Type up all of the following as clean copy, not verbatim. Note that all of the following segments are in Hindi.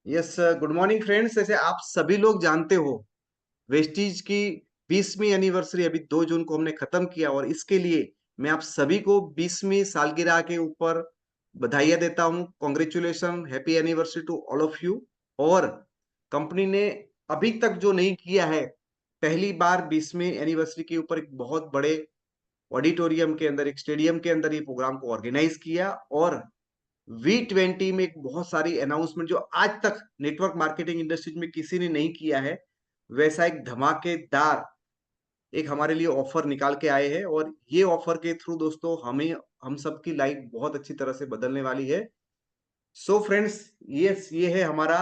Yes, good morning friends. जैसे आप सभी लोग जानते हो, वेस्टीज की 20वीं एनिवर्सरी अभी 2 जून को हमने खत्म किया और इसके लिए मैं आप सभी को 20वीं सालगिरह के ऊपर बधाइयां देता हूं। Congratulation, happy anniversary to all of you. और कंपनी ने अभी तक जो नहीं किया है, पहली बार 20वीं एनिवर्सरी के ऊपर एक बहुत बड़े ऑडिटोरियम के अंदर, एक स्टेडियम के अंदर ये प्रोग्राम को ऑर्गेनाइज किया। और V20 में एक बहुत सारी अनाउंसमेंट जो आज तक नेटवर्क मार्केटिंग इंडस्ट्रीज में किसी ने नहीं किया है, वैसा एक धमाकेदार एक हमारे लिए ऑफर निकाल के आए हैं। और ये ऑफर के थ्रू दोस्तों हमें हम सबकी लाइफ बहुत अच्छी तरह से बदलने वाली है। सो फ्रेंड्स, ये है हमारा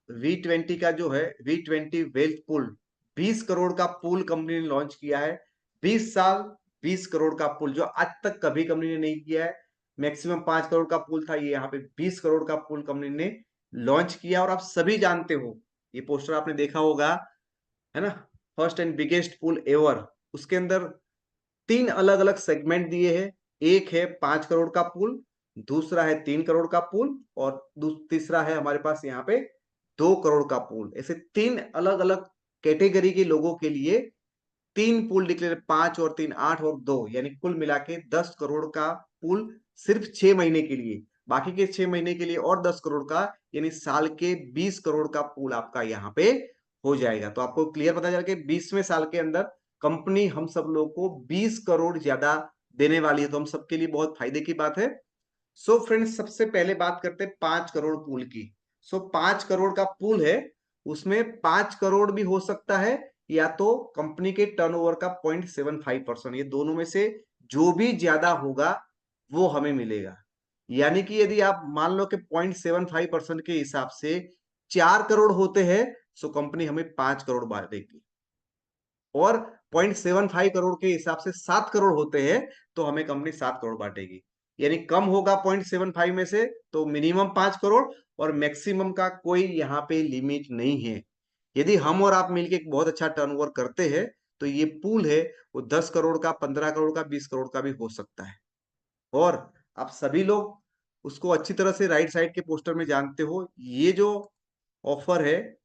V20 का जो है V20 वेल्थ पूल। 20 करोड़ का पूल कंपनी ने लॉन्च किया है। 20 साल 20 करोड़ का पूल जो आज तक कभी कंपनी ने नहीं किया है। मैक्सिमम 5 करोड़ का पूल था, ये यहाँ पे 20 करोड़ का पूल कंपनी ने लॉन्च किया। और आप सभी जानते हो, ये पोस्टर आपने देखा होगा, है ना, first and biggest pool ever. उसके अंदर 3 अलग अलग सेगमेंट दिए हैं। एक है 5 करोड़ का पूल, दूसरा है 3 करोड़ का पूल, और तीसरा है हमारे पास यहाँ पे 2 करोड़ का पूल। ऐसे 3 अलग अलग कैटेगरी के लोगों के लिए 3 पूल डिक्लेयर, 5 और 3 8 और 2, यानी कुल मिला के 10 करोड़ का पूल सिर्फ 6 महीने के लिए। बाकी के 6 महीने के लिए और 10 करोड़ का, यानी साल के 20 करोड़ का पूल आपका यहाँ पे हो जाएगा। तो आपको क्लियर पता चला कि 20वें साल के अंदर कंपनी हम सब लोग को 20 करोड़ ज्यादा देने वाली है, तो हम सबके लिए बहुत फायदे की बात है। सो फ्रेंड्स, सबसे पहले बात करते हैं 5 करोड़ पूल की। सो 5 करोड़ का पूल है, उसमें 5 करोड़ भी हो सकता है, या तो कंपनी के टर्नओवर का 0.75%, ये दोनों में से जो भी ज्यादा होगा वो हमें मिलेगा। यानी कि यदि आप मान लो कि 0.75% के हिसाब से 4 करोड़ होते हैं, सो कंपनी हमें 5 करोड़ बांटेगी। और 0.75 करोड़ के हिसाब से 7 करोड़ होते हैं, तो हमें कंपनी 7 करोड़ बांटेगी। यानी कम होगा 0.75 में से तो मिनिमम 5 करोड़, और मैक्सिमम का कोई यहाँ पे लिमिट नहीं है। यदि हम और आप मिलकर एक बहुत अच्छा टर्नओवर करते हैं, तो ये पूल है वो 10 करोड़ का, 15 करोड़ का, 20 करोड़ का भी हो सकता है। और आप सभी लोग उसको अच्छी तरह से राइट साइड के पोस्टर में जानते हो, ये जो ऑफर है,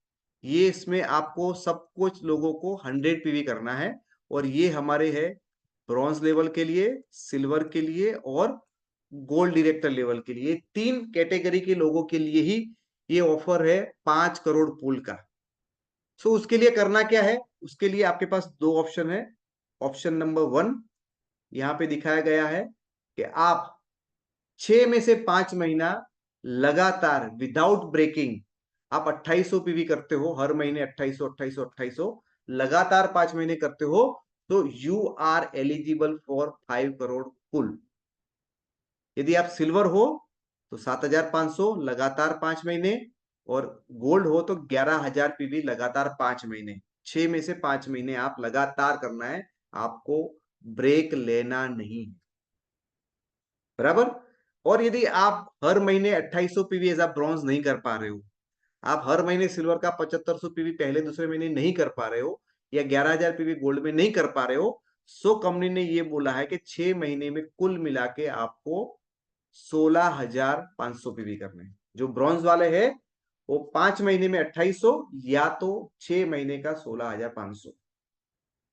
ये इसमें आपको सब कुछ लोगों को 100 पीवी करना है। और ये हमारे है ब्रॉन्ज लेवल के लिए, सिल्वर के लिए और गोल्ड डायरेक्टर लेवल के लिए, 3 कैटेगरी के लोगों के लिए ही ये ऑफर है 5 करोड़ पूल का। सो उसके लिए करना क्या है, उसके लिए आपके पास दो ऑप्शन है। ऑप्शन नंबर 1 यहाँ पे दिखाया गया है कि आप 6 में से 5 महीना लगातार विदाउट ब्रेकिंग आप 2800 पीवी करते हो, हर महीने 2800 2800 2800 लगातार 5 महीने करते हो, तो you are eligible for 5 crore pool. यदि आप सिल्वर हो तो 7500 लगातार 5 महीने, और गोल्ड हो तो 11000 पीवी लगातार 5 महीने। 6 में से 5 महीने आप लगातार करना है, आपको ब्रेक लेना नहीं है, बराबर। और यदि आप हर महीने 2800 पीवी एज आप ब्रॉन्ज नहीं कर पा रहे हो, आप हर महीने सिल्वर का 7500 पीवी पहले दूसरे महीने नहीं कर पा रहे हो, या 11000 पीवी गोल्ड में नहीं कर पा रहे हो, सो कंपनी ने ये बोला है कि 6 महीने में कुल मिला के आपको 16500 पीवी करने हैं। जो ब्रॉन्ज वाले हैं वो 5 महीने में 2800, या तो 6 महीने का 16500।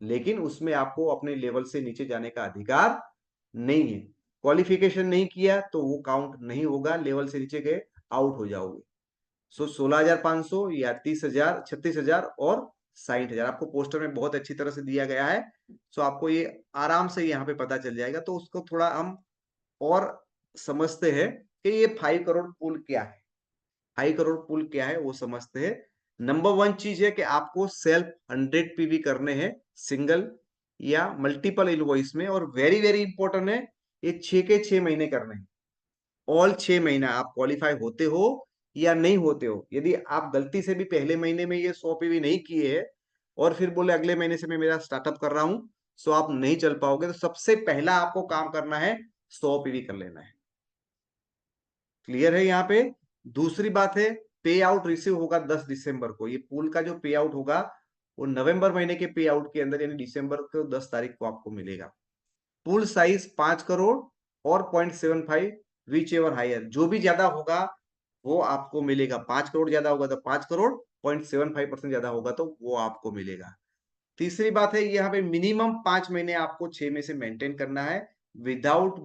लेकिन उसमें आपको अपने लेवल से नीचे जाने का अधिकार नहीं है। क्वालिफिकेशन नहीं किया तो वो काउंट नहीं होगा, लेवल से नीचे गए आउट हो जाओगे। सो 16,500 या 30,000, 36,000 और 60,000 आपको पोस्टर में बहुत अच्छी तरह से दिया गया है। सो आपको ये आराम से यहाँ पे पता चल जाएगा। तो उसको थोड़ा हम और समझते हैं कि ये 5 करोड़ पुल क्या है। 5 करोड़ पुल क्या है वो समझते हैं। नंबर 1 चीज है कि आपको सेल्फ 100 पीवी करने हैं, सिंगल या मल्टीपल इनवॉइस में। और वेरी वेरी इंपॉर्टेंट है, ये 6 के 6 महीने करने हैं। ऑल 6 महीना आप क्वालिफाई होते हो या नहीं होते हो। यदि आप गलती से भी पहले महीने में ये 100 पीवी नहीं किए है, और फिर बोले अगले महीने से मैं मेरा स्टार्टअप कर रहा हूं, सो आप नहीं चल पाओगे। तो सबसे पहला आपको काम करना है 100 पीवी कर लेना है। क्लियर है यहाँ पे। दूसरी बात है, पे आउट रिसीव होगा 10 दिसंबर को। ये पूल का जो पे आउट होगा वो नवंबर महीने के पे आउट के अंदर, यानी दिसंबर को 10 तारीख को आपको मिलेगा। पूल साइज 5 करोड़ और 0.75, विच एवर हायर, जो भी ज्यादा होगा वो आपको मिलेगा। 5 करोड़ ज्यादा होगा तो 5 करोड़, 0.75% ज्यादा होगा तो वो आपको मिलेगा। तीसरी बात है, यहाँ पे मिनिमम 5 महीने आपको 6 में से मेंटेन करना है without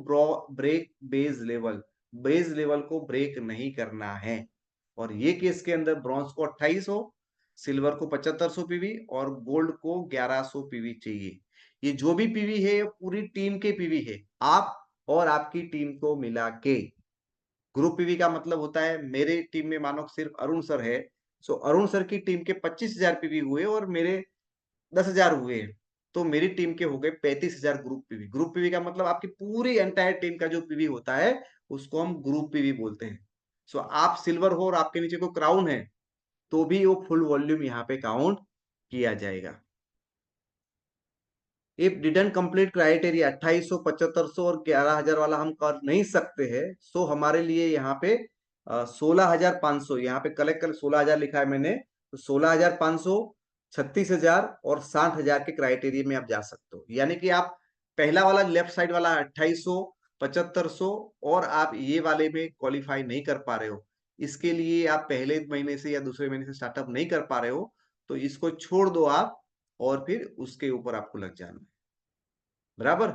break base level. Base level को ब्रेक नहीं करना है। और ये केस के अंदर ब्रॉन्ज को 2800, सिल्वर को 7500 पीवी और गोल्ड को 1100 पीवी चाहिए। ये जो भी पीवी है ये पूरी टीम के पीवी है, आप और आपकी टीम को मिला के। ग्रुप पीवी का मतलब होता है मेरे टीम में मानो सिर्फ अरुण सर है, सो अरुण सर की टीम के 25,000 पीवी हुए और मेरे 10,000 हुए, तो मेरी टीम के हो गए 35,000 ग्रुप पीवी। ग्रुप पीवी का मतलब आपकी पूरी एंटायर टीम का जो पीवी होता है उसको हम ग्रुप पीवी बोलते हैं। सो आप सिल्वर हो और आपके नीचे को क्राउन है तो भी वो फुल वॉल्यूम यहाँ पे काउंट किया जाएगा। इफ डिडंट कंप्लीट क्राइटेरिया 2800, 7500 और 11,000 वाला हम कर नहीं सकते हैं, सो हमारे लिए यहाँ पे 16,500, यहाँ पे कलेक्ट कर 16,000 लिखा है मैंने, तो 16,500, 36,000 और 60,000 के क्राइटेरिया में आप जा सकते हो। यानी कि आप पहला वाला लेफ्ट साइड वाला 2800, 7500 और आप ये वाले में क्वालिफाई नहीं कर पा रहे हो, इसके लिए आप पहले महीने से या दूसरे महीने से स्टार्टअप नहीं कर पा रहे हो, तो इसको छोड़ दो आप और फिर उसके ऊपर आपको लग जाना है। बराबर,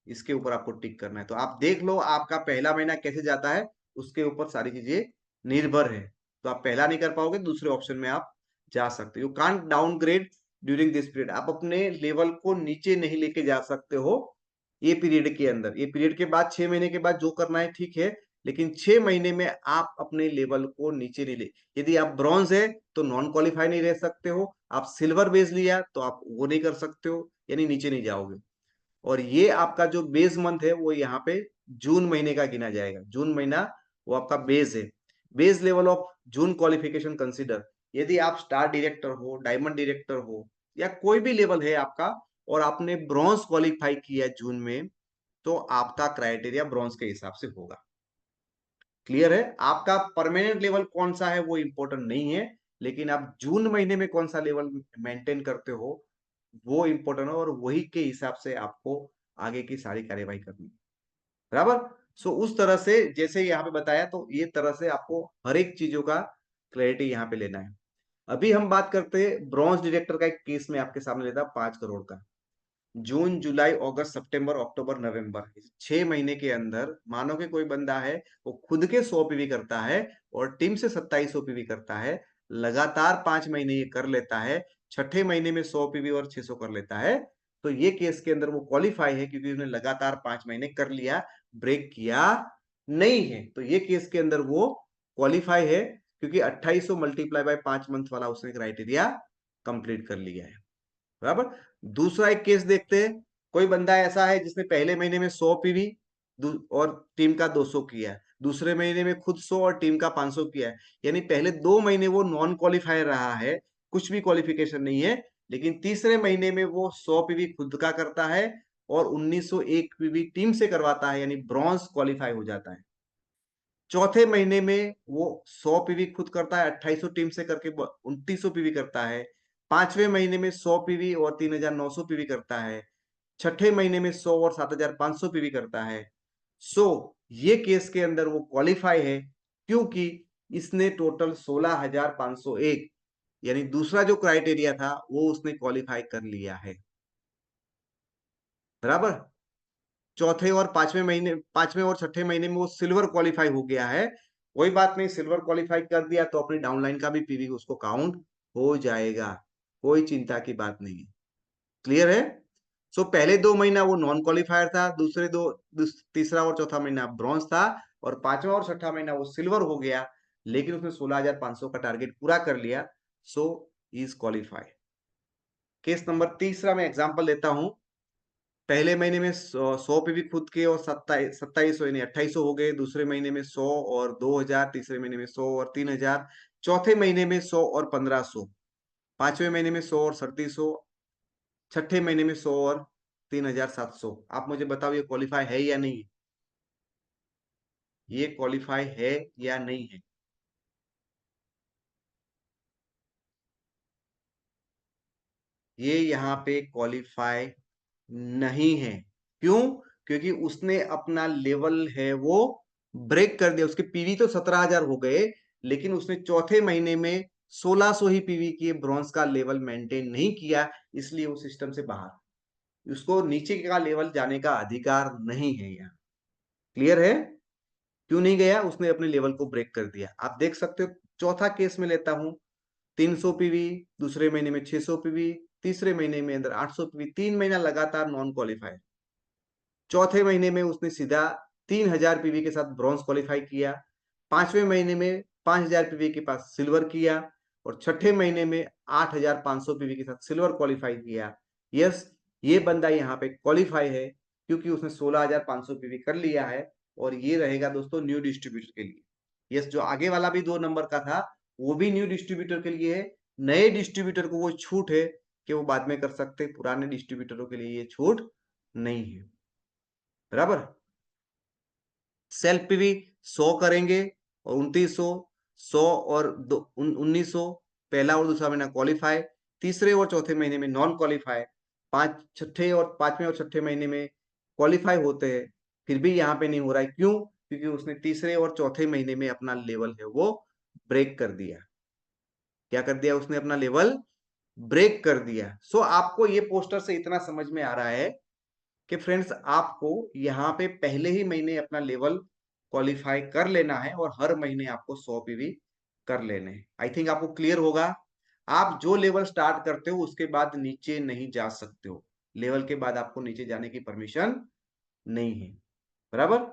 इसके ऊपर आपको टिक करना है। तो आप देख लो आपका पहला महीना कैसे जाता है, उसके ऊपर सारी चीजें निर्भर है। तो आप पहला नहीं कर पाओगे, दूसरे ऑप्शन में आप जा सकते हो। You can't downgrade during this period, आप अपने लेवल को नीचे नहीं लेके जा सकते हो ये पीरियड के अंदर। ये पीरियड के बाद 6 महीने के बाद जो करना है ठीक है, लेकिन 6 महीने में आप अपने लेवल को नीचे नहीं ले। यदि आप ब्रॉन्ज है तो नॉन क्वालिफाई नहीं रह सकते हो, आप सिल्वर बेस लिया तो आप वो नहीं कर सकते हो, यानी नीचे नहीं जाओगे। और ये आपका जो बेस मंथ है वो यहाँ पे जून महीने का गिना जाएगा। जून महीना वो आपका बेस है। Base level of June qualification consider, यदि आप स्टार डायरेक्टर हो, डायमंड डायरेक्टर हो या कोई भी लेवल है आपका और आपने ब्रॉन्ज क्वालिफाई किया जून में, तो आपका क्राइटेरिया ब्रॉन्ज के हिसाब से होगा। क्लियर है? आपका परमानेंट लेवल कौन सा है वो इंपॉर्टेंट नहीं है, लेकिन आप जून महीने में कौन सा लेवल मेंटेन करते हो वो इंपॉर्टेंट है, और वही के हिसाब से आपको आगे की सारी कार्यवाही करनी है। बराबर। सो उस तरह से जैसे यहाँ पे बताया, तो ये तरह से आपको हर एक चीजों का क्लैरिटी यहाँ पे लेना है। अभी हम बात करते हैं ब्रॉन्ज डायरेक्टर का। एक केस में आपके सामने लेता 5 करोड़ का। जून, जुलाई, अगस्त, सितंबर, अक्टूबर, नवंबर, 6 महीने के अंदर मानो कि कोई बंदा है वो खुद के 100 पीवी करता है और टीम से 2700 पीवी करता है, लगातार 5 महीने ये कर लेता है, छठे महीने में 100 पीवी और 600 कर लेता है, तो ये केस के अंदर वो क्वालिफाई है क्योंकि उसने लगातार 5 महीने कर लिया, ब्रेक किया नहीं है। तो ये केस के अंदर वो क्वालिफाई है क्योंकि 2800 मल्टीप्लाई बाय 5 मंथ वाला उसने क्राइटेरिया कंप्लीट कर लिया है। बराबर। दूसरा एक केस देखते हैं। कोई बंदा ऐसा है जिसने पहले महीने में 100 पीवी और टीम का 200 किया है, दूसरे महीने में खुद 100 और टीम का 500 किया है, यानी पहले 2 महीने वो नॉन क्वालिफायर रहा है, कुछ भी क्वालिफिकेशन नहीं है, लेकिन तीसरे महीने में वो 100 पीवी खुद का करता है और 1901 पीवी टीम से करवाता है, यानी ब्रॉन्ज क्वालिफाई हो जाता है। चौथे महीने में वो 100 पीवी खुद करता है, 2800 टीम से करके 2900 पीवी करता है। पांचवें महीने में 100 पीवी और 3,900 पीवी करता है। छठे महीने में 100 और 7,500 पीवी करता है। सो ये केस के अंदर वो क्वालिफाई है क्योंकि इसने टोटल 16,501, यानी दूसरा जो क्राइटेरिया था वो उसने क्वालिफाई कर लिया है। बराबर। चौथे और पांचवें महीने, पांचवें और छठे महीने में वो सिल्वर क्वालिफाई हो गया है। कोई बात नहीं, सिल्वर क्वालिफाई कर दिया तो अपनी डाउनलाइन का भी पीवी उसको काउंट हो जाएगा, कोई चिंता की बात नहीं है। क्लियर है? सो पहले 2 महीना वो नॉन क्वालिफायर था, दूसरे तीसरा और चौथा महीना ब्रॉन्ज था, और पांचवा और छठा महीना वो सिल्वर हो गया, लेकिन उसने 16,500 का टारगेट पूरा कर लिया, so is qualified. Case number तीसरा मैं एग्जांपल लेता हूं। पहले महीने में 100 पे भी खुद के और 2700 यानी 2800 हो गए, दूसरे महीने में 100 और 2,000, तीसरे महीने में 100 और 3,000, चौथे महीने में 100 और 1,500, पांचवें महीने में 100 और 3,500, छठे महीने में 100 और 3,700। आप मुझे बताओ ये क्वालिफाई है या नहीं? ये क्वालिफाई है या नहीं है? ये यहाँ पे क्वालिफाई नहीं है। क्यों? क्योंकि उसने अपना लेवल है वो ब्रेक कर दिया। उसके पीवी तो 17,000 हो गए, लेकिन उसने चौथे महीने में 1600 ही पीवी किए, ब्रॉन्ज का लेवल मेंटेन नहीं किया, इसलिए वो सिस्टम से बाहर, उसको नीचे का लेवल जाने का अधिकार नहीं है। यहाँ क्लियर है? क्यों नहीं गया? उसने अपने लेवल को ब्रेक कर दिया। आप देख सकते हो, चौथा केस में लेता हूं, 300 पीवी, दूसरे महीने में 600 पीवी, तीसरे महीने में अंदर 800 पीवी, 3 महीना लगातार नॉन क्वालिफाई। चौथे महीने में उसने सीधा 3000 पीवी के साथ ब्रॉन्ज क्वालिफाई किया, पांचवें महीने में 5000 पीवी के पास सिल्वर किया, और छठे महीने में 8500 पीवी के साथ सिल्वर क्वालिफाई किया। यस, ये बंदा यहाँ पे क्वालिफाई है, क्योंकि उसने 16500 पीवी कर लिया है, और ये रहेगा दोस्तों न्यू डिस्ट्रीब्यूटर के लिए। यस, जो आगे वाला भी 2 नंबर का था, वो भी न्यू डिस्ट्रीब्यूटर के लिए है। नए डिस्ट्रीब्यूटर को वो छूट है कि वो बाद में कर सकते, पुराने डिस्ट्रीब्यूटरों के लिए ये छूट नहीं है। बराबर? सेल्फ पीवी 100 करेंगे, और 2900, 100 और 1900, पहला और दूसरा महीना क्वालिफाई, तीसरे और चौथे महीने में नॉन क्वालिफाई, पांचवें और छठे महीने में क्वालिफाई होते हैं, फिर भी यहाँ पे नहीं हो रहा है। क्यों? क्योंकि उसने तीसरे और चौथे महीने में अपना लेवल है वो ब्रेक कर दिया। क्या कर दिया? उसने अपना लेवल ब्रेक कर दिया। सो आपको ये पोस्टर से इतना समझ में आ रहा है कि फ्रेंड्स, आपको यहाँ पे पहले ही महीने अपना लेवल क्वालिफाई कर लेना है, और हर महीने आपको 100 पीवी कर लेने हैं। आई थिंक आपको क्लियर होगा। आप जो लेवल स्टार्ट करते हो उसके बाद नीचे नहीं जा सकते हो, लेवल के बाद आपको नीचे जाने की परमिशन नहीं है। बराबर?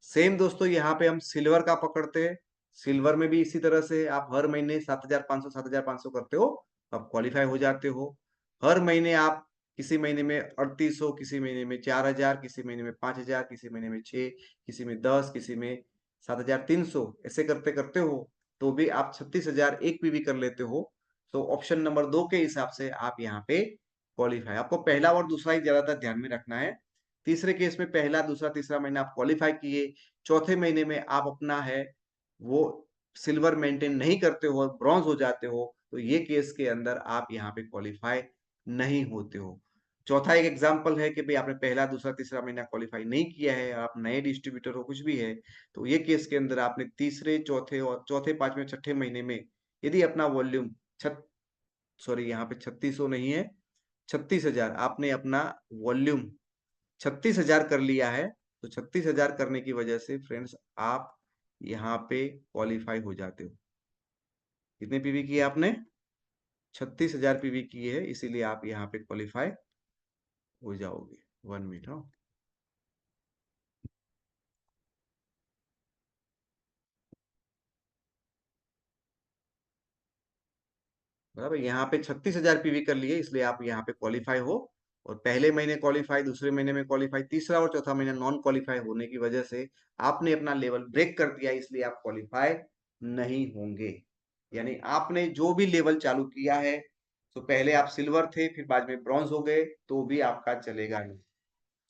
सेम दोस्तों यहाँ पे हम सिल्वर का पकड़ते हैं। सिल्वर में भी इसी तरह से आप हर महीने 7500 7500 करते हो, आप क्वालिफाई हो जाते हो। हर महीने आप किसी महीने में 3800, किसी महीने में 4000, किसी महीने में 5000, किसी महीने में 6, किसी में 10, किसी में 7300, ऐसे करते करते हो तो भी आप 36000 एक पीवी कर लेते हो। तो ऑप्शन नंबर 2 के हिसाब से आप यहाँ पे क्वालिफाई, आपको पहला और दूसरा ही ज्यादातर ध्यान में रखना है। तीसरे केस में पहला दूसरा तीसरा महीना आप क्वालिफाई किए, चौथे महीने में आप अपना है वो सिल्वर मेंटेन नहीं करते हो और ब्रॉन्ज हो जाते हो, तो ये केस के अंदर आप यहाँ पे क्वालिफाई नहीं होते हो। चौथा एक एग्जांपल है कि भाई आपने पहला दूसरा तीसरा महीना क्वालिफाई नहीं किया है, आप नए डिस्ट्रीब्यूटर हो, कुछ भी है, तो ये केस के अंदर आपने तीसरे चौथे पांचवें छठे महीने में यदि अपना वॉल्यूम सॉरी यहाँ पे 3600 नहीं है, 36000, आपने अपना वॉल्यूम 36,000 कर लिया है, तो 36,000 करने की वजह से फ्रेंड्स आप यहाँ पे क्वालिफाई हो जाते हो। कितने पीवी किए आपने? 36,000 पीवी किए है, इसीलिए आप यहाँ पे क्वालिफाई हो जाओगे। 1 मिनट। हाँ, बराबर, यहाँ पे 36,000 पीवी कर लिए, इसलिए आप यहाँ पे क्वालिफाई हो। और पहले महीने क्वालिफाई, दूसरे महीने में क्वालिफाई, तीसरा और चौथा महीना नॉन क्वालिफाई होने की वजह से आपने अपना लेवल ब्रेक कर दिया, इसलिए आप क्वालिफाई नहीं होंगे। यानी आपने जो भी लेवल चालू किया है, तो पहले आप सिल्वर थे, फिर बाद में ब्रॉन्ज हो गए, तो भी आपका चलेगा नहीं।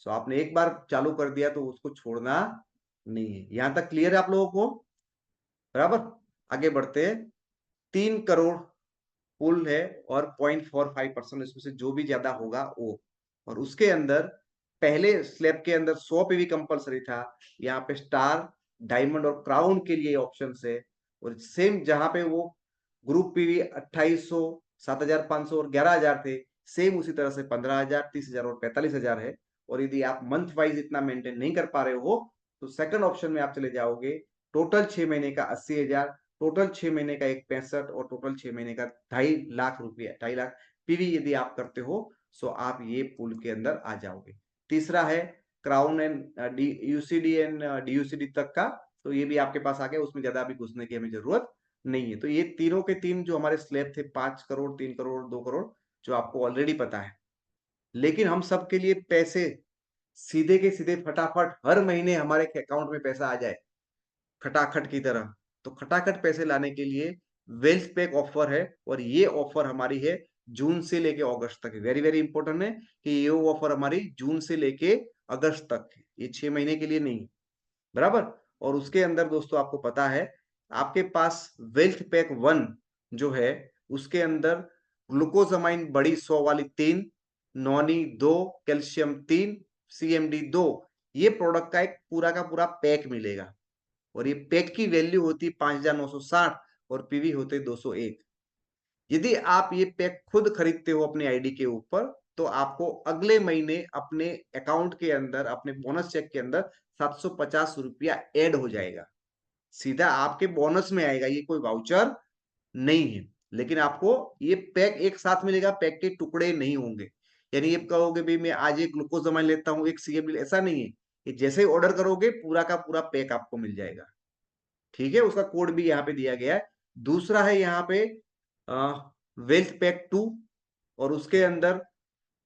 सो आपने एक बार चालू कर दिया तो उसको छोड़ना नहीं है। यहां तक क्लियर है आप लोगों को? बराबर? आगे बढ़ते हैं। 3 करोड़ पुल है, और 0.45% इसमें से जो भी ज्यादा होगा वो, और उसके अंदर पहले स्लैब के अंदर 100 पीवी कंपलसरी था, यहाँ पे स्टार, डायमंड और क्राउन के लिए ऑप्शन है। और सेम जहां पे वो ग्रुप पीवी 2800, 7500 और 11000 थे, सेम उसी तरह से 15,000, 30,000 और 45,000 है। और यदि आप मंथ वाइज इतना मेंटेन नहीं कर पा रहे हो, तो सेकंड ऑप्शन में आप चले जाओगे, टोटल 6 महीने का 80,000, टोटल 6 महीने का 165, और टोटल 6 महीने का 2.5 लाख रुपया, 2.5 लाख पीवी यदि आप करते हो, सो आप ये पूल के अंदर आ जाओगे। तीसरा है क्राउन एंड यूसीडी एंड डीयूसीडी तक का, तो ये भी आपके पास आ गया, उसमें ज्यादा अभी घुसने की हमें जरूरत नहीं है। तो ये तीनों के तीन जो हमारे स्लैब थे, 5 करोड़, 3 करोड़, 2 करोड़, जो आपको ऑलरेडी पता है। लेकिन हम सबके लिए पैसे सीधे के सीधे फटाफट हर महीने हमारे अकाउंट में पैसा आ जाए खटाखट की तरह, तो खटाखट पैसे लाने के लिए वेल्थ पैक ऑफर है, और ये ऑफर हमारी है जून से लेके अगस्त तक। वेरी वेरी इंपॉर्टेंट है कि ये ऑफर हमारी जून से लेके अगस्त तक है, ये 6 महीने के लिए नहीं। बराबर? और उसके अंदर दोस्तों आपको पता है, आपके पास वेल्थ पैक 1 जो है, उसके अंदर ग्लूकोजामाइन बड़ी 100 वाली 3, नॉनी 2, कैल्शियम 3, सीएमडी 2, ये प्रोडक्ट का एक पूरा का पूरा पैक मिलेगा। और ये पैक की वैल्यू होती है 5,960, और पीवी होते 201। यदि आप ये पैक खुद खरीदते हो अपने आईडी के ऊपर, तो आपको अगले महीने अपने अकाउंट के अंदर, अपने बोनस चेक के अंदर 750 रुपया ऐड हो जाएगा। सीधा आपके बोनस में आएगा, ये कोई वाउचर नहीं है। लेकिन आपको ये पैक एक साथ मिलेगा, पैक के टुकड़े नहीं होंगे। यानी ये कहोगे भाई मैं आज एक ग्लूकोजामाइन लेता हूँ, एक सीएम, ऐसा नहीं है। ये जैसे ही ऑर्डर करोगे पूरा का पूरा पैक आपको मिल जाएगा। ठीक है, उसका कोड भी यहाँ पे दिया गया है। दूसरा है यहाँ पे वेल्थ पैक 2, और उसके अंदर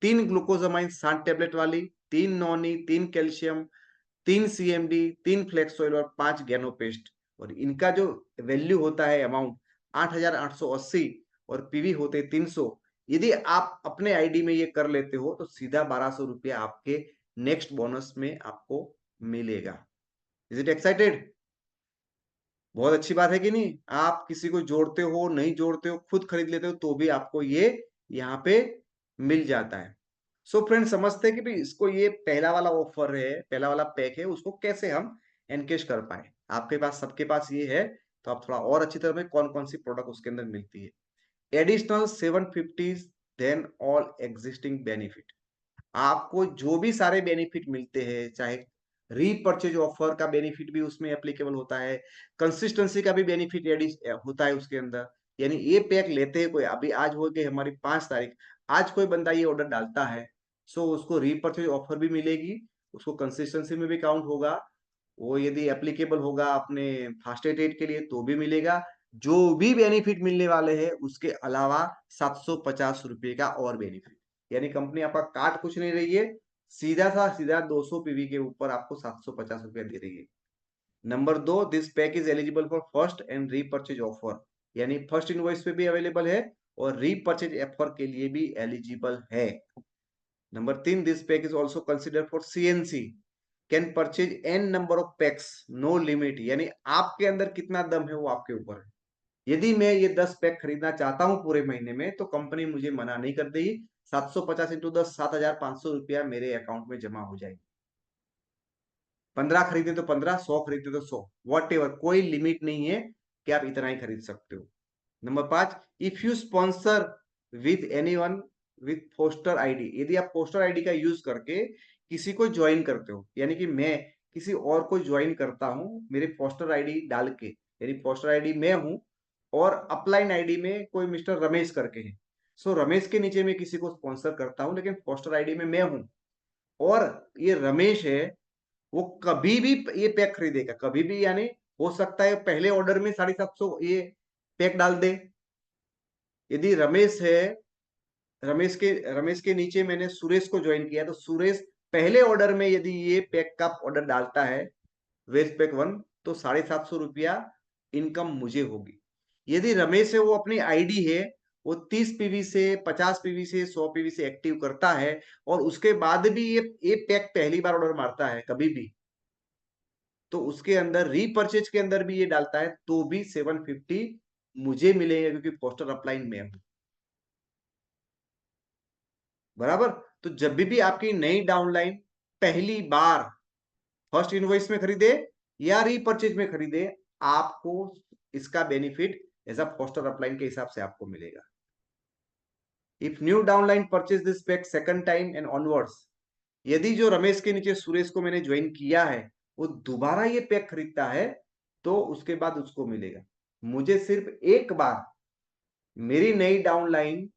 3 ग्लूकोजामाइन 60 टैबलेट वाली, 3 noni, 3 calcium, 3 CMD, 3 flex oil और 5 गैनोपेस्ट। और इनका जो वैल्यू होता है अमाउंट 8,880 और पीवी होते 300। यदि आप अपने आईडी में ये कर लेते हो तो सीधा 1200 रुपया आपके नेक्स्ट बोनस में आपको मिलेगा। Is it excited? बहुत अच्छी बात है कि नहीं? आप किसी को जोड़ते हो, नहीं जोड़ते हो, खुद खरीद लेते हो, तो भी आपको ये यहाँ पे मिल जाता है। सो फ्रेंड, समझते हैं कि भाई इसको, ये पहला वाला ऑफर है, पहला वाला पैक है, उसको कैसे हम एनकेश कर पाए। आपके पास, सबके पास ये है, तो आप थोड़ा और अच्छी तरह में कौन कौन सी प्रोडक्ट उसके अंदर मिलती है। Additional 750 than all existing benefit. आपको जो भी सारे बेनिफिट मिलते हैं, चाहे रीपर्चेज ऑफर का बेनिफिट भी उसमें एप्लीकेबल होता है, कंसिस्टेंसी का भी बेनिफिट होता है उसके अंदर। यानी ये पैक लेते हैं कोई, अभी आज हो गई हमारी 5 तारीख, आज कोई बंदा ये ऑर्डर डालता है, सो उसको रीपर्चेज ऑफर भी मिलेगी, उसको कंसिस्टेंसी में भी काउंट होगा, वो यदि एप्लीकेबल होगा अपने फास्टेग रेट के लिए तो भी मिलेगा। जो भी बेनिफिट मिलने वाले हैं उसके अलावा 750 रुपए का और बेनिफिट। यानी कंपनी आपका काट कुछ नहीं रही है, सीधा सा सीधा 200 पीवी के ऊपर आपको 750 रुपया दे रही है। Number 2, this pack is eligible for first and repurchase offer. यानी फर्स्ट इनवॉइस पे भी अवेलेबल है और रीपर्चेज ऑफर के लिए भी एलिजिबल है। Number 3, this pack is also consider for CNC, can purchase an number of packs, no limit. यानी आपके अंदर कितना दम है वो आपके ऊपर है। यदि मैं ये 10 पैक खरीदना चाहता हूं पूरे महीने में, तो कंपनी मुझे मना नहीं कर देगी। 750 इंटू 10, 7,500 रुपया मेरे अकाउंट में जमा हो जाएगी। 15 खरीदे तो 15, 100 खरीदे तो 100, वॉट एवर, कोई लिमिट नहीं है कि आप इतना ही खरीद सकते हो। Number 5, if you sponsor with anyone with poster ID. यदि आप पोस्टर आईडी का यूज करके किसी को ज्वाइन करते हो, यानी कि मैं किसी और को ज्वाइन करता हूं मेरे पोस्टर आईडी डाल के, यानी पोस्टर आईडी मैं हूं और अपलाइन आईडी में कोई मिस्टर रमेश करके है, सो रमेश के नीचे मैं किसी को स्पॉन्सर करता हूं, लेकिन पोस्टर आईडी में मैं हूं, और ये रमेश है, वो कभी भी ये पैक खरीदेगा, कभी भी। यानी हो सकता है पहले ऑर्डर में 750 ये पैक डाल दे। यदि रमेश है, रमेश के नीचे मैंने सुरेश को ज्वाइन किया, तो सुरेश पहले ऑर्डर में यदि ये पैक का ऑर्डर डालता है, वेस्ट पैक 1, तो 750 रुपया इनकम मुझे होगी। यदि रमेश है, वो अपनी आईडी है, वो 30 पीवी से, 50 पीवी से, 100 पीवी से एक्टिव करता है, और उसके बाद भी ये पैक पहली बार ऑर्डर मारता है कभी भी, तो उसके अंदर रीपर्चेज के अंदर भी ये डालता है, तो भी 750 मुझे मिलेगा, क्योंकि पोस्टर अपलाइन में हूं। बराबर। तो जब भी आपकी नई डाउनलाइन पहली बार फर्स्ट इनवॉइस में खरीदे या रीपर्चेज में खरीदे, आपको इसका benefit as a poster upline के हिसाब से आपको मिलेगा। If new downline purchase this pack second time and onwards, यदि जो रमेश के नीचे सुरेश को मैंने ज्वाइन किया है वो दोबारा ये पैक खरीदता है, तो उसके बाद उसको मिलेगा। मुझे सिर्फ एक बार मेरी नई डाउनलाइन,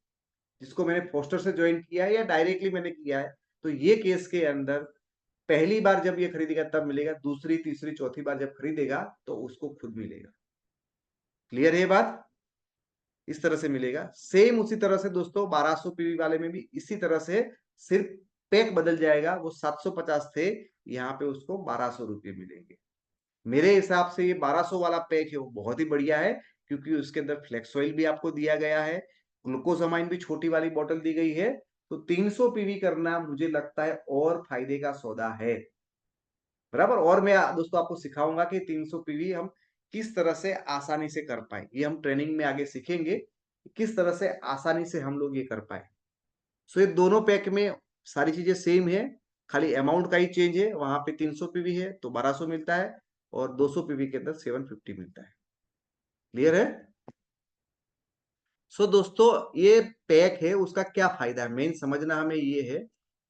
जिसको मैंने पोस्टर से ज्वाइन किया है या डायरेक्टली मैंने किया है, तो ये केस के अंदर पहली बार जब ये खरीदेगा तब मिलेगा, दूसरी तीसरी चौथी बार जब खरीदेगा तो उसको खुद मिलेगा। क्लियर है ये बात? इस तरह से मिलेगा। सेम उसी तरह से दोस्तों 1200 पीवी वाले में भी इसी तरह से, सिर्फ पैक बदल जाएगा, वो 750 थे, यहाँ पे उसको 1200 रुपये मिलेंगे। मेरे हिसाब से ये 1200 वाला पैक है वो बहुत ही बढ़िया है, क्योंकि उसके अंदर फ्लेक्स ऑयल भी आपको दिया गया है, ग्लूकोजामाइन भी छोटी वाली बोतल दी गई है, तो 300 पीवी करना मुझे लगता है और फायदे का सौदा है। बराबर। और मैं दोस्तों आपको सिखाऊंगा कि 300 पीवी हम किस तरह से आसानी से कर पाए, ये हम ट्रेनिंग में आगे सीखेंगे, किस तरह से आसानी से हम लोग ये कर पाए। सो ये दोनों पैक में सारी चीजें सेम है, खाली अमाउंट का ही चेंज है। वहां पे 300 पीवी है तो 1200 मिलता है, और 200 पीवी के अंदर 750 मिलता है। क्लियर है? सो दोस्तों, ये पैक है, उसका क्या फायदा है, मेन समझना हमें ये है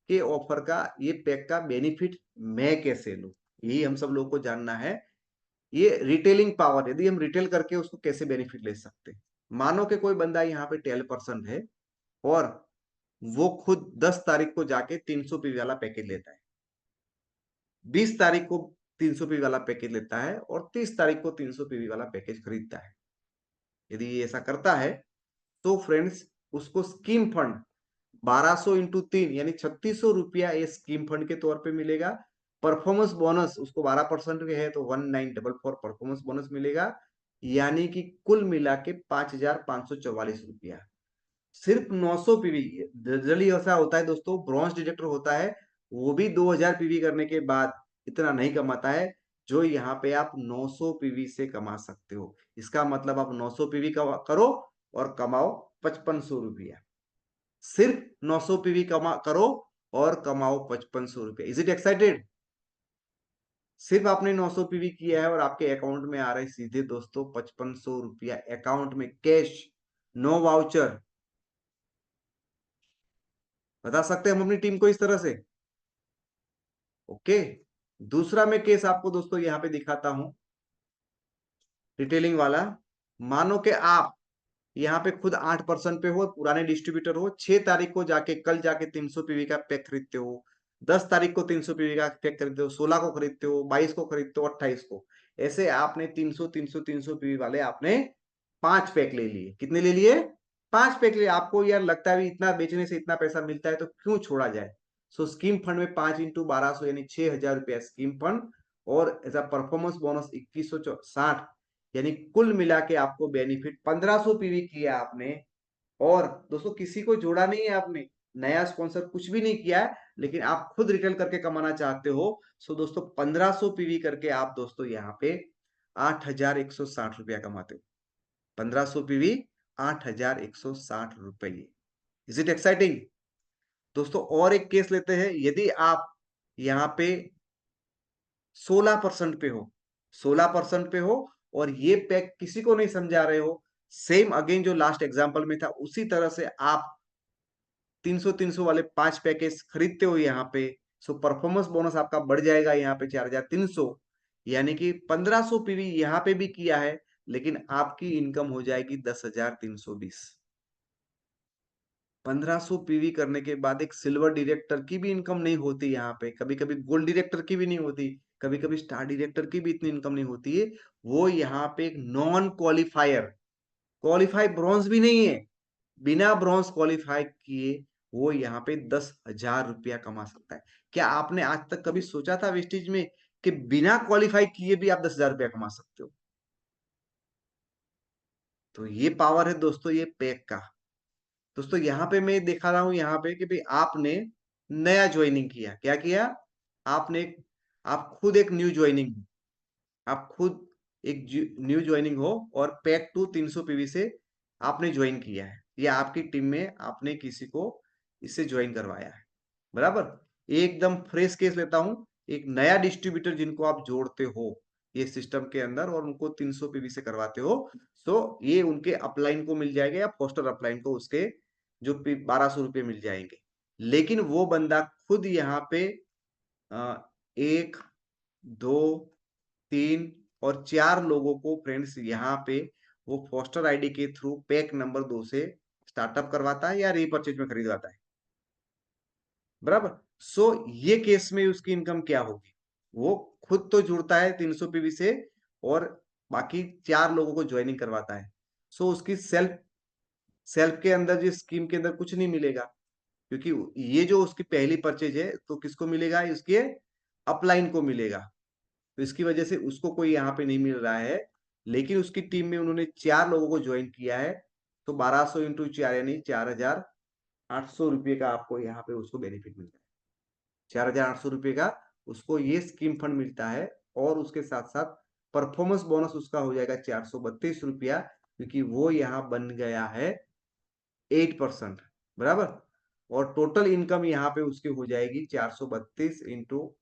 कि ऑफर का, ये पैक का बेनिफिट मैं कैसे लूं, यही हम सब लोगों को जानना है। ये रिटेलिंग पावर, यदि हम रिटेल करके उसको कैसे बेनिफिट ले सकते हैं। मानो कि कोई बंदा यहाँ पे 12% है और वो खुद 10 तारीख को जाके 300 पीवी वाला पैकेज लेता है, 20 तारीख को 300 पीवी वाला पैकेज लेता है और 30 तारीख को 300 पीवी वाला पैकेज खरीदता है। यदि ये ऐसा करता है तो फ्रेंड्स, उसको स्कीम फंड 1200 इंटू 3 यानी 3600 रुपया ये स्कीम फंड के तौर पे मिलेगा। परफॉर्मेंस बोनस उसको 12% के है तो 1944 परफॉर्मेंस बोनस मिलेगा, यानी कि कुल मिला के 5544 रुपया। सिर्फ 900 पीवी। जनरली ऐसा होता है दोस्तों, ब्रॉन्ज डिटेक्टर होता है वो भी 2000 पीवी करने के बाद इतना नहीं कमाता है जो यहाँ पे आप 900 पीवी से कमा सकते हो। इसका मतलब आप 900 पीवी करो और कमाओ 5500 रुपया। सिर्फ 900 पीवी कमा करो और कमाओ 5500 रुपया। Is it excited? सिर्फ आपने 900 पीवी किया है और आपके अकाउंट में आ रहे सीधे दोस्तों 5500 रुपया अकाउंट में कैश, नो वाउचर। बता सकते हैं हम अपनी टीम को इस तरह से। ओके। दूसरा मैं केस आपको दोस्तों यहाँ पे दिखाता हूं, रिटेलिंग वाला। मानो कि आप यहाँ पे खुद 8% पे हो, पुराने डिस्ट्रीब्यूटर हो, 6 तारीख को जाके, कल जाके 300 पीवी का पैक खरीदते हो, 10 तारीख को 300 पीवी का पैक खरीदते हो, 16 को खरीदते हो, 22 को खरीदते हो, 28 को। ऐसे आपने 300 300 300 पीवी वाले आपने 5 पैक ले लिए। कितने ले लिए? 5 पैक लिए। आपको यार लगता है भी इतना बेचने से इतना पैसा मिलता है तो क्यों छोड़ा जाए। सो स्कीम फंड में 5 इंटू 1200 यानी 6000 रुपया स्कीम फंड, और एज परफॉर्मेंस बोनस 2160, यानी कुल मिला के आपको बेनिफिट 1500 पीवी किया आपने। और दोस्तों किसी को जोड़ा नहीं है आपने, नया स्पॉन्सर कुछ भी नहीं किया है, लेकिन आप खुद रिटेल करके कमाना चाहते हो। सो दोस्तों 1500 पीवी करके आप दोस्तों यहाँ पे 8160 रुपया कमाते हो। 1500 पीवी, 8160 रुपये। Is it exciting? दोस्तों और एक केस लेते हैं। यदि आप यहाँ पे 16% पे हो, 16% पे हो और ये पैक किसी को नहीं समझा रहे हो, सेम अगेन जो लास्ट एग्जांपल में था उसी तरह से आप 300 300 वाले 5 पैकेज खरीदते हो यहाँ पे। सो परफॉर्मेंस बोनस आपका बढ़ जाएगा यहाँ पे 4300, यानी कि 1500 पीवी यहाँ पे भी किया है, लेकिन आपकी इनकम हो जाएगी 10,320। 1500 पीवी करने के बाद एक सिल्वर डायरेक्टर की भी इनकम नहीं होती यहाँ पे, कभी कभी गोल्ड डायरेक्टर की भी नहीं होती, कभी कभी स्टार डायरेक्टर की भी इतनी इनकम नहीं होती है। वो यहाँ पे एक नॉन क्वालिफायर, क्वालिफाई ब्रॉन्ज भी नहीं है, बिना ब्रॉन्ज क्वालिफाई किए वो यहाँ पे 10,000 रुपया कमा सकता है। क्या आपने आज तक कभी सोचा था वेस्टेज में कि बिना क्वालिफाई किए भी आप 10,000 रुपया कमा सकते हो? तो ये पावर है दोस्तों ये पैक का। दोस्तों यहाँ पे मैं दिखा रहा हूं यहाँ पे कि भाई आपने नया ज्वाइनिंग किया, क्या किया आपने? आप खुद एक न्यू ज्वाइनिंग, आप खुद एक न्यू ज्वाइनिंग हो और पैक टू 300 पीवी से आपने ज्वाइन किया है, या आपकी टीम में आपने किसी को इससे ज्वाइन करवाया है, बराबर। एकदम फ्रेश केस लेता हूं। एक नया डिस्ट्रीब्यूटर जिनको आप जोड़ते हो ये सिस्टम के अंदर और उनको 300 पीवी से करवाते हो, तो ये उनके अपलाइन को मिल जाएगा या पोस्टर अपलाइन को उसके जो 1200 रुपये मिल जाएंगे। लेकिन वो बंदा खुद यहाँ पे 1 2 3 और 4 लोगों को फ्रेंड्स यहाँ पे वो फोस्टर आईडी के थ्रू पैक नंबर 2 से स्टार्टअप करवाता है या रीपरचेज में खरीदवाता है, बराबर। सो ये केस में उसकी इनकम क्या होगी? वो खुद तो जुड़ता है 300 पीवी से और बाकी 4 लोगों को ज्वाइनिंग करवाता है। सो उसकी सेल्फ सेल्फ के अंदर जो स्कीम के अंदर कुछ नहीं मिलेगा, क्योंकि ये जो उसकी पहली परचेज है तो किसको मिलेगा? उसके अपलाइन को मिलेगा। तो इसकी वजह से उसको कोई यहाँ पे नहीं मिल रहा है। लेकिन उसकी टीम में उन्होंने 4 लोगों को ज्वाइन किया है, तो 1200 इंटू 4 यानी 4,800 रुपये का आपको यहाँ पे उसको बेनिफिट मिलता है। 4,800 रुपये का उसको ये स्कीम फंड मिलता है। और उसके साथ साथ परफॉर्मेंस बोनस उसका हो जाएगा 432 रुपया, क्योंकि वो यहाँ बन गया है 8%, बराबर। और टोटल इनकम यहाँ पे उसकी हो जाएगी 432 इंटू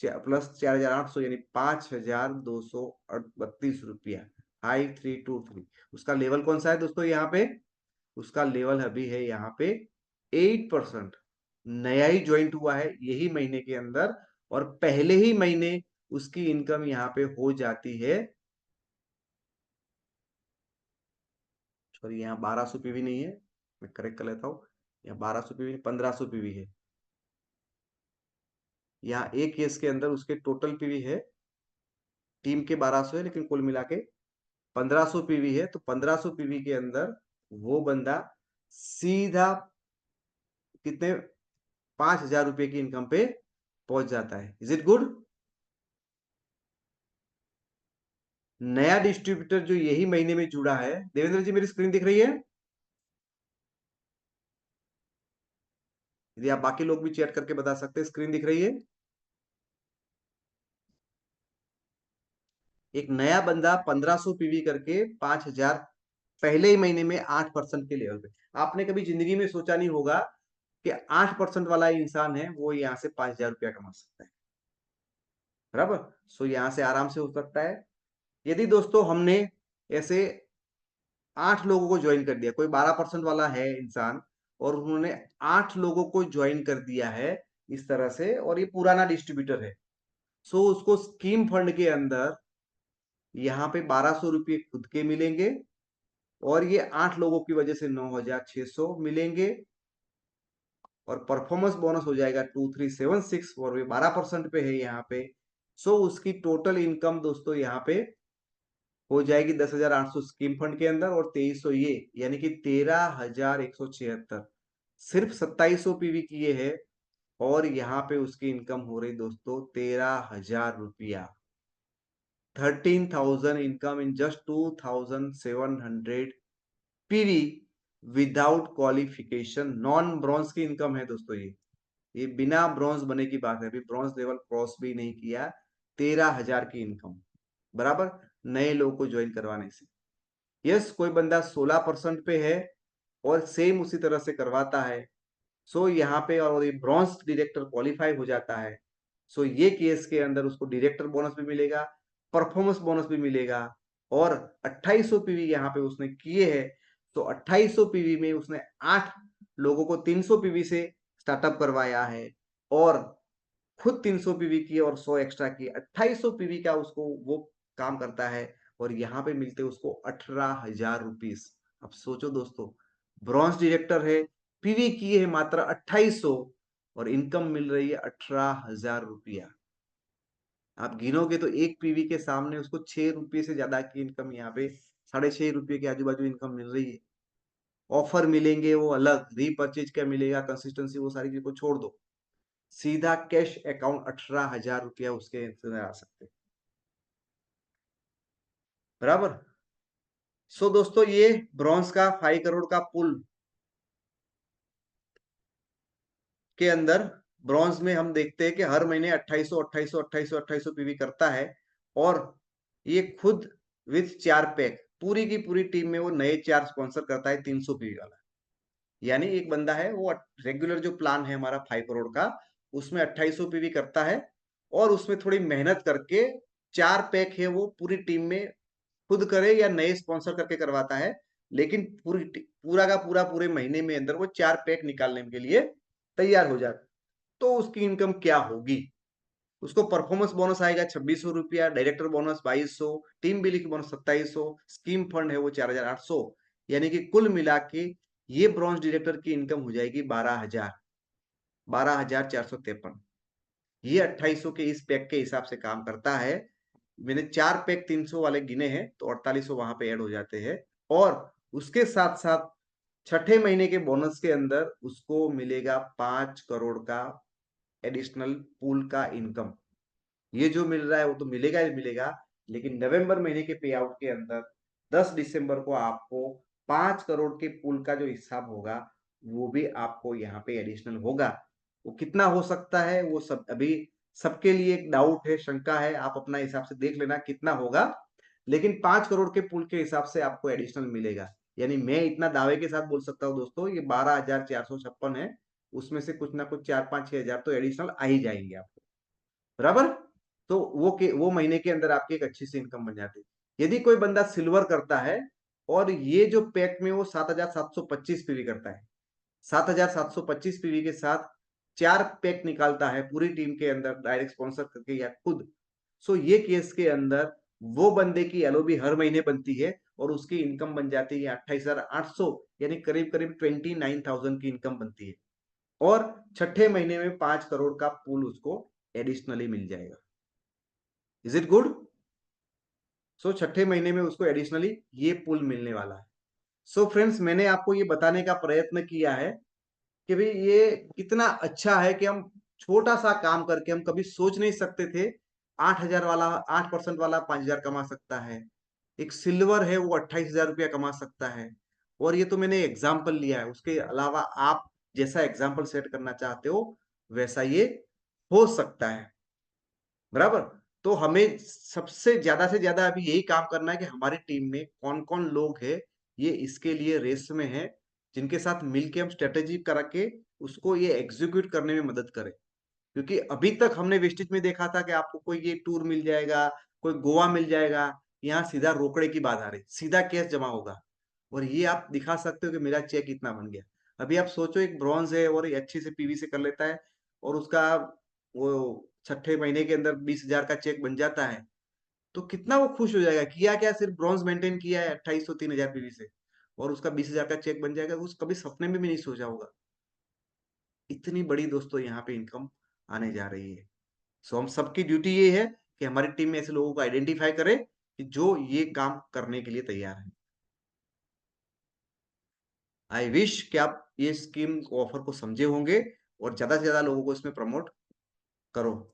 प्लस 4,800 यानी 5,232 रुपया। 5323 उसका लेवल कौन सा है दोस्तों यहाँ पे? उसका लेवल अभी है यहाँ पे 8%। नया ही ज्वाइंट हुआ है यही महीने के अंदर, और पहले ही महीने उसकी इनकम यहाँ पे हो जाती है, सॉरी यहाँ 1200 पीवी नहीं है, मैं करेक्ट कर लेता हूँ, यहाँ 1200 पीवी 1500 पीवी है। यहाँ एक केस के अंदर उसके टोटल पीवी है, टीम के 1200 है लेकिन कुल मिला के 1500 पीवी है। तो 1500 पीवी के अंदर वो बंदा सीधा कितने 5000 रुपए की इनकम पे पहुंच जाता है। Is it good? नया डिस्ट्रीब्यूटर जो यही महीने में जुड़ा है, देवेंद्र जी मेरी स्क्रीन दिख रही है? यदि आप बाकी लोग भी चैट करके बता सकते हैं स्क्रीन दिख रही है? एक नया बंदा 1500 पीवी करके 5000 पहले ही महीने में 8% के लेवल पे। आपने कभी जिंदगी में सोचा नहीं होगा कि 8% वाला इंसान है वो यहाँ से 5000 रुपया कमा सकता है, बराबर। सो यहाँ से आराम से हो सकता है। यदि दोस्तों हमने ऐसे 8 लोगों को ज्वाइन कर दिया, कोई 12% वाला है इंसान और उन्होंने 8 लोगों को ज्वाइन कर दिया है इस तरह से, और ये पुराना डिस्ट्रीब्यूटर है, सो उसको स्कीम फंड के अंदर यहाँ पे 1200 रुपये खुद के मिलेंगे, और ये 8 लोगों की वजह से 9600 मिलेंगे, और परफॉर्मेंस बोनस हो जाएगा 2376, और ये 12% पे है यहाँ पे। सो उसकी टोटल इनकम दोस्तों यहाँ पे हो जाएगी 10,800 स्कीम फंड के अंदर, और 2300 ये, यानी कि 13,176। सिर्फ 2700 पीवी किए है, और यहाँ पे उसकी इनकम हो रही दोस्तों 13,000 रुपया। 13,000 income in just 2,700 PV without qualification. Non bronze की इनकम है दोस्तों ये बिना ब्रॉन्ज बने की बात है, अभी ब्रॉन्ज लेवल क्रॉस भी नहीं किया। 13,000 की इनकम, बराबर, नए लोगों को ज्वाइन करवाने से। यस, कोई बंदा 16% पे है और सेम उसी तरह से करवाता है, सो यहाँ पे और ये ब्रॉन्ज डायरेक्टर क्वालिफाई हो जाता है, सो ये केस के अंदर उसको डायरेक्टर बोनस भी मिलेगा, परफॉर्मेंस बोनस भी मिलेगा, और 2800 पीवी यहाँ पे उसने किए हैं, तो 2800 पीवी में उसने 8 लोगों को 300 पीवी से स्टार्टअप करवाया है, और खुद 300 पीवी की और 100 एक्स्ट्रा की 2800 पीवी का उसको वो काम करता है, और यहाँ पे मिलते उसको 18,000 रुपीज। अब सोचो दोस्तों, ब्रॉन्ज डायरेक्टर है, पीवी की है मात्र 2800, और इनकम मिल रही है 18,000 रुपया। आप गिनोगे तो एक पीवी के सामने उसको 6 रुपये से ज्यादा की इनकम, यहाँ पे 6.5 रुपये के आजू बाजू इनकम मिल रही है। ऑफर मिलेंगे वो अलग, रीपर्चेज क्या मिलेगा, कंसिस्टेंसी, वो सारी चीज को छोड़ दो, सीधा कैश अकाउंट 18,000 रुपया उसके अंदर आ सकते, बराबर। सो दोस्तों ये ब्रॉन्ज का 5 करोड़ का पुल के अंदर, ब्रॉन्ज में हम देखते हैं कि हर महीने 2800 2800 2800 2800 पीवी करता है, और ये खुद विथ 4 पैक पूरी की पूरी टीम में वो नए 4 स्पॉन्सर करता है 300 पीवी वाला। यानी एक बंदा है वो रेगुलर जो प्लान है हमारा 5 करोड़ का, उसमें 2800 पीवी करता है, और उसमें थोड़ी मेहनत करके 4 पैक है वो पूरी टीम में खुद करे या नए स्पॉन्सर करके करवाता है, लेकिन पूरा का पूरा पूरे महीने में अंदर वो 4 पैक निकालने के लिए तैयार हो जाता है। तो उसकी इनकम क्या होगी? उसको परफॉर्मेंस बोनस आएगा 2600 रुपया, director bonus 2200, team billing bonus 2700, scheme fund है वो 4,800, यानी कि कुल मिला के ये ब्रॉन्ज डायरेक्टर की इनकम हो जाएगी 12,453। ये 2800 के इस पैक के हिसाब से काम करता है। मैंने 4 पैक 300 वाले गिने हैं, तो 4800 वहां पे ऐड हो जाते हैं, और उसके साथ साथ छठे महीने के बोनस के अंदर उसको मिलेगा 5 करोड़ का एडिशनल पूल का इनकम। ये जो मिल रहा है वो तो मिलेगा ही मिलेगा, लेकिन नवंबर महीने के पे आउट के अंदर 10 दिसंबर को आपको 5 करोड़ के पुल का जो हिसाब होगा वो भी आपको यहाँ पे एडिशनल होगा। वो कितना हो सकता है वो सब अभी सबके लिए एक डाउट है, शंका है, आप अपना हिसाब से देख लेना कितना होगा, लेकिन 5 करोड़ के पुल के हिसाब से आपको एडिशनल मिलेगा। यानी मैं इतना दावे के साथ बोल सकता हूँ दोस्तों, ये 12,456 है, उसमें से कुछ ना कुछ 4-5-6 हजार तो एडिशनल आ ही जाएंगे आपको, बराबर। तो वो महीने के अंदर आपकी एक अच्छी सी इनकम बन जाती है। यदि कोई बंदा सिल्वर करता है और ये जो पैक में वो 7725 पीवी करता है। 7725 पीवी के साथ 4 पैक निकालता है पूरी टीम के अंदर डायरेक्ट स्पॉन्सर करके या खुद। सो ये केस के अंदर वो बंदे की एलओबी हर महीने बनती है और उसकी इनकम बन जाती है 28,800, यानी करीब करीब 29,000 की इनकम बनती है। और छठे महीने में 5 करोड़ का पूल उसको एडिशनली मिल जाएगा। Is it good? सो छठे महीने में उसको एडिशनली ये पूल मिलने वाला है। सो फ्रेंड्स, मैंने आपको ये बताने का प्रयत्न किया है कि भाई ये कितना अच्छा है कि हम छोटा सा काम करके, हम कभी सोच नहीं सकते थे 8,000 वाला, 8% वाला 5,000 कमा सकता है। एक सिल्वर है वो 28,000 रुपया कमा सकता है। और ये तो मैंने एग्जाम्पल लिया है, उसके अलावा आप जैसा एग्जाम्पल सेट करना चाहते हो वैसा ये हो सकता है। बराबर? तो हमें सबसे ज्यादा से ज्यादा अभी यही काम करना है कि हमारी टीम में कौन कौन लोग हैं, ये इसके लिए रेस में है, जिनके साथ मिलके हम स्ट्रेटेजी करा के उसको ये एग्जीक्यूट करने में मदद करें। क्योंकि अभी तक हमने वेस्टेज में देखा था कि आपको कोई ये टूर मिल जाएगा, कोई गोवा मिल जाएगा, यहाँ सीधा रोकड़े की बात आ रही, सीधा कैश जमा होगा और ये आप दिखा सकते हो कि मेरा चेक इतना बन गया। अभी आप सोचो, एक ब्रॉन्ज है और ये अच्छी से पीवी से कर लेता है और उसका वो छठे महीने के अंदर 20,000 का चेक बन जाता है, तो कितना वो खुश हो जाएगा। किया क्या, सिर्फ ब्रॉन्ज मेंटेन किया है 2800 3,000 पीवी से और उसका 20,000 का चेक बन जाएगा, उस कभी सपने में भी नहीं सोचा होगा। इतनी बड़ी दोस्तों यहाँ पे इनकम आने जा रही है। सो हम सबकी ड्यूटी ये है कि हमारी टीम में ऐसे लोगों को आइडेंटिफाई करें कि जो ये काम करने के लिए तैयार है। आई विश कि आप ये स्कीम ऑफर को समझे होंगे और ज्यादा से ज्यादा लोगों को इसमें प्रमोट करो।